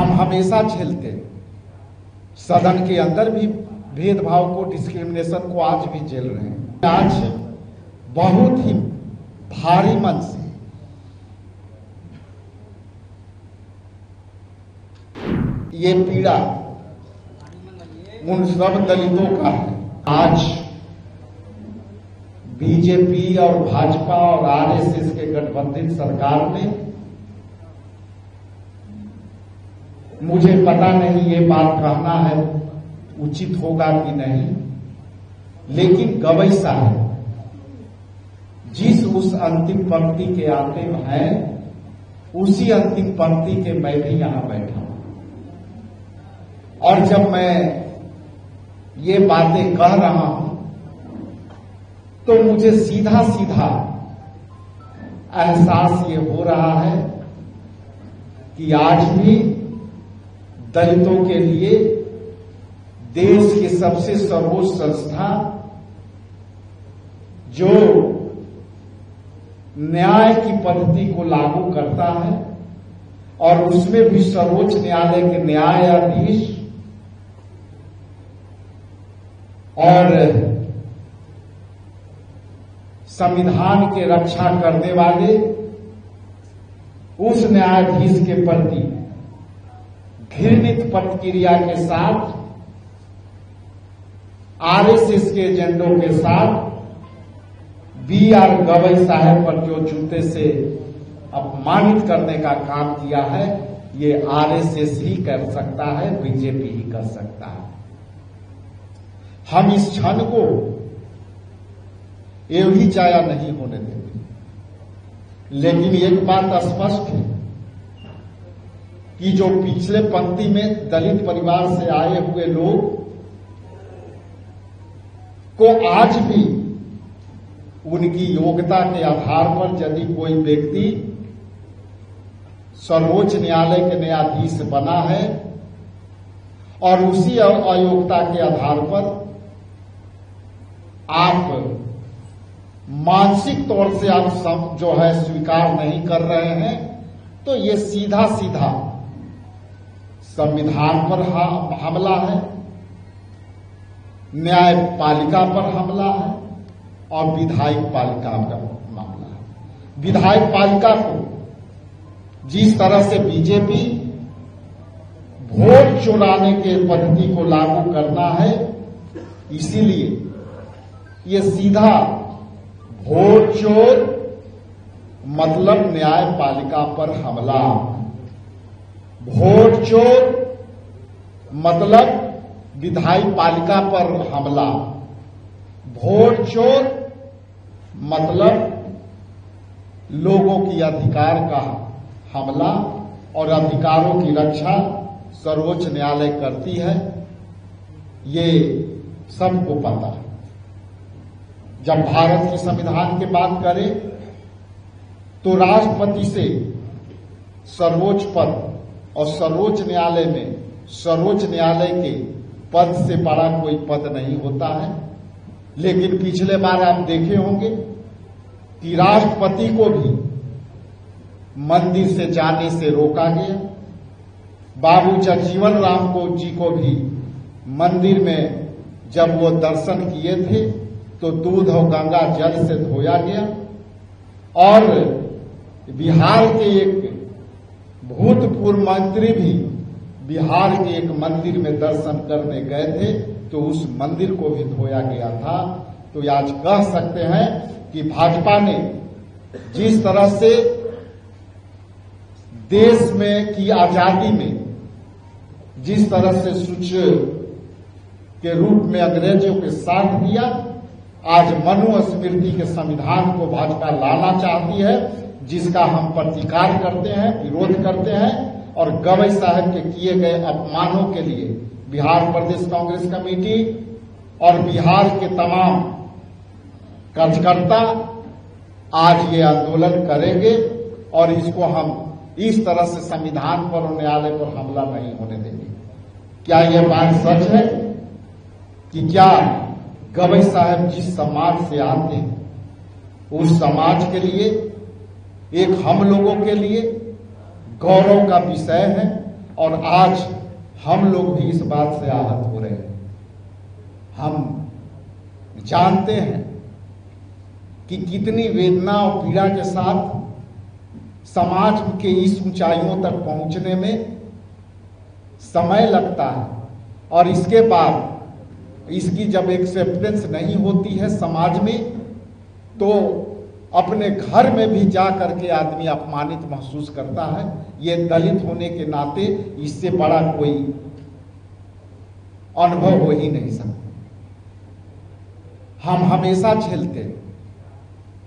हम हमेशा झेलते हैं। सदन के अंदर भी भेदभाव को, डिस्क्रिमिनेशन को आज भी झेल रहे हैं। आज बहुत ही भारी मन से ये पीड़ा उन सब दलितों का है। आज बीजेपी और भाजपा और आरएसएस के गठबंधन सरकार में, मुझे पता नहीं ये बात कहना है उचित होगा कि नहीं, लेकिन गवई साहब जिस उस अंतिम पंक्ति के आते हैं, उसी अंतिम पंक्ति के मैं भी यहां बैठा हूं। और जब मैं ये बातें कह रहा हूं तो मुझे सीधा सीधा एहसास ये हो रहा है कि आज भी दलितों के लिए देश की सबसे सर्वोच्च संस्था जो न्याय की पद्धति को लागू करता है और उसमें भी सर्वोच्च न्यायालय के न्यायाधीश और संविधान के रक्षा करने वाले उस न्यायाधीश के प्रति घृणित प्रतिक्रिया के साथ, आरएसएस के एजेंडों के साथ बी.आर. गवई साहब पर जो जूते से अपमानित करने का काम किया है, ये आरएसएस ही कर सकता है, बीजेपी ही कर सकता है। हम इस क्षण को एवं ही जाया नहीं होने देंगे। लेकिन एक बात स्पष्ट है कि जो पिछले पंक्ति में दलित परिवार से आए हुए लोग को आज भी उनकी योग्यता के आधार पर यदि कोई व्यक्ति सर्वोच्च न्यायालय के न्यायाधीश बना है और उसी अयोग्यता के आधार पर आप मानसिक तौर से आप जो है स्वीकार नहीं कर रहे हैं, तो ये सीधा सीधा संविधान पर हमला है, न्यायपालिका पर हमला है और विधायक पालिका का मामला है। विधायक पालिका को जिस तरह से बीजेपी वोट चुराने के पद्धति को लागू करना है, इसीलिए ये सीधा वोट चोर मतलब न्यायपालिका पर हमला, वोट चोर मतलब विधायक पालिका पर हमला, वोट चोर मतलब लोगों की अधिकार का हमला, और अधिकारों की रक्षा सर्वोच्च न्यायालय करती है, ये सबको पता है। जब भारत की संविधान की बात करें तो राष्ट्रपति से सर्वोच्च पद और सर्वोच्च न्यायालय में सर्वोच्च न्यायालय के पद से बड़ा कोई पद नहीं होता है। लेकिन पिछले बार आप देखे होंगे कि राष्ट्रपति को भी मंदिर से जाने से रोका गया, बाबू जगजीवन राम जी को भी मंदिर में जब वो दर्शन किए थे तो दूध और गंगा जल से धोया गया, और बिहार के एक भूतपूर्व मंत्री भी बिहार के एक मंदिर में दर्शन करने गए थे तो उस मंदिर को भी धोया गया था। तो आज कह सकते हैं कि भाजपा ने जिस तरह से देश में की आजादी में जिस तरह से सूच्य के रूप में अंग्रेजों के साथ दिया, आज मनुस्मृति के संविधान को भाजपा लाना चाहती है, जिसका हम प्रतिकार करते हैं, विरोध करते हैं। और गवई साहब के किए गए अपमानों के लिए बिहार प्रदेश कांग्रेस कमेटी और बिहार के तमाम कार्यकर्ता आज ये आंदोलन करेंगे और इसको हम इस तरह से संविधान पर और न्यायालय पर हमला नहीं होने देंगे। क्या यह बात सच है कि क्या गवई साहब जिस समाज से आते हैं उस समाज के लिए, एक हम लोगों के लिए गौरव का विषय है और आज हम लोग भी इस बात से आहत हो रहे हैं। हम जानते हैं कि कितनी वेदना और पीड़ा के साथ समाज के इस ऊंचाइयों तक पहुंचने में समय लगता है, और इसके बाद इसकी जब एक्सेप्टेंस नहीं होती है समाज में, तो अपने घर में भी जा करके आदमी अपमानित महसूस करता है। ये दलित होने के नाते इससे बड़ा कोई अनुभव हो ही नहीं सकता। हम हमेशा झेलते हैं,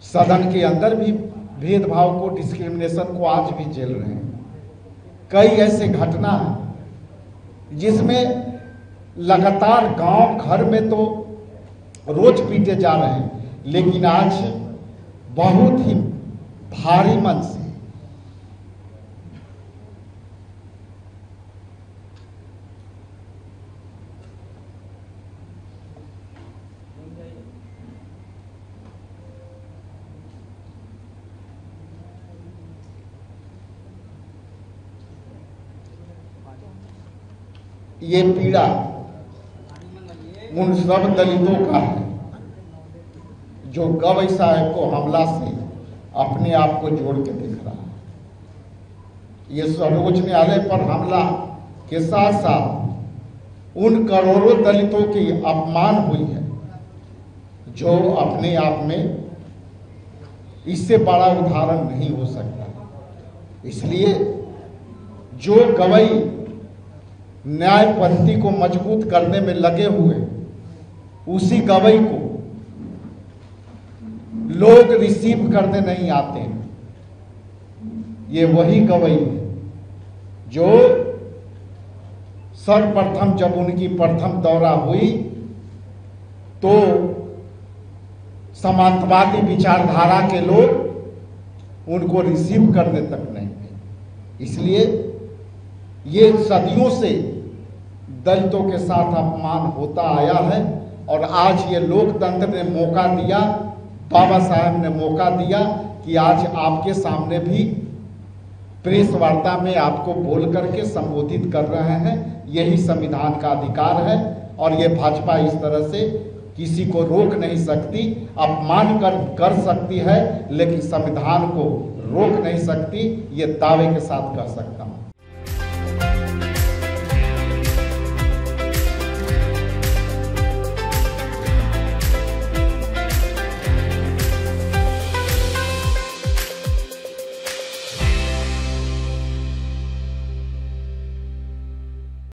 सदन के अंदर भी भेदभाव को, डिस्क्रिमिनेशन को आज भी झेल रहे हैं। कई ऐसे घटना है जिसमें लगातार गांव घर में तो रोज पीटे जा रहे हैं, लेकिन आज बहुत ही भारी मन से ये पीड़ा उन सब दलितों का है जो गवई साहब को हमला से अपने आप को जोड़ के देख रहा है। ये सर्वोच्च न्यायालय पर हमला के साथ साथ उन करोड़ों दलितों की अपमान हुई है जो अपने आप में इससे बड़ा उदाहरण नहीं हो सकता। इसलिए जो गवई न्यायपंथी को मजबूत करने में लगे हुए, उसी गवई को लोग रिसीव करने नहीं आते हैं। ये वही गवई है जो सर्वप्रथम जब उनकी प्रथम दौरा हुई तो समाजवादी विचारधारा के लोग उनको रिसीव करने तक नहीं थे। इसलिए ये सदियों से दलितों के साथ अपमान होता आया है, और आज ये लोकतंत्र ने मौका दिया, बाबा साहब ने मौका दिया कि आज आपके सामने भी प्रेस वार्ता में आपको बोल करके संबोधित कर रहे हैं। यही संविधान का अधिकार है, और ये भाजपा इस तरह से किसी को रोक नहीं सकती। अपमान कर सकती है, लेकिन संविधान को रोक नहीं सकती। ये दावे के साथ कह सकता हूं।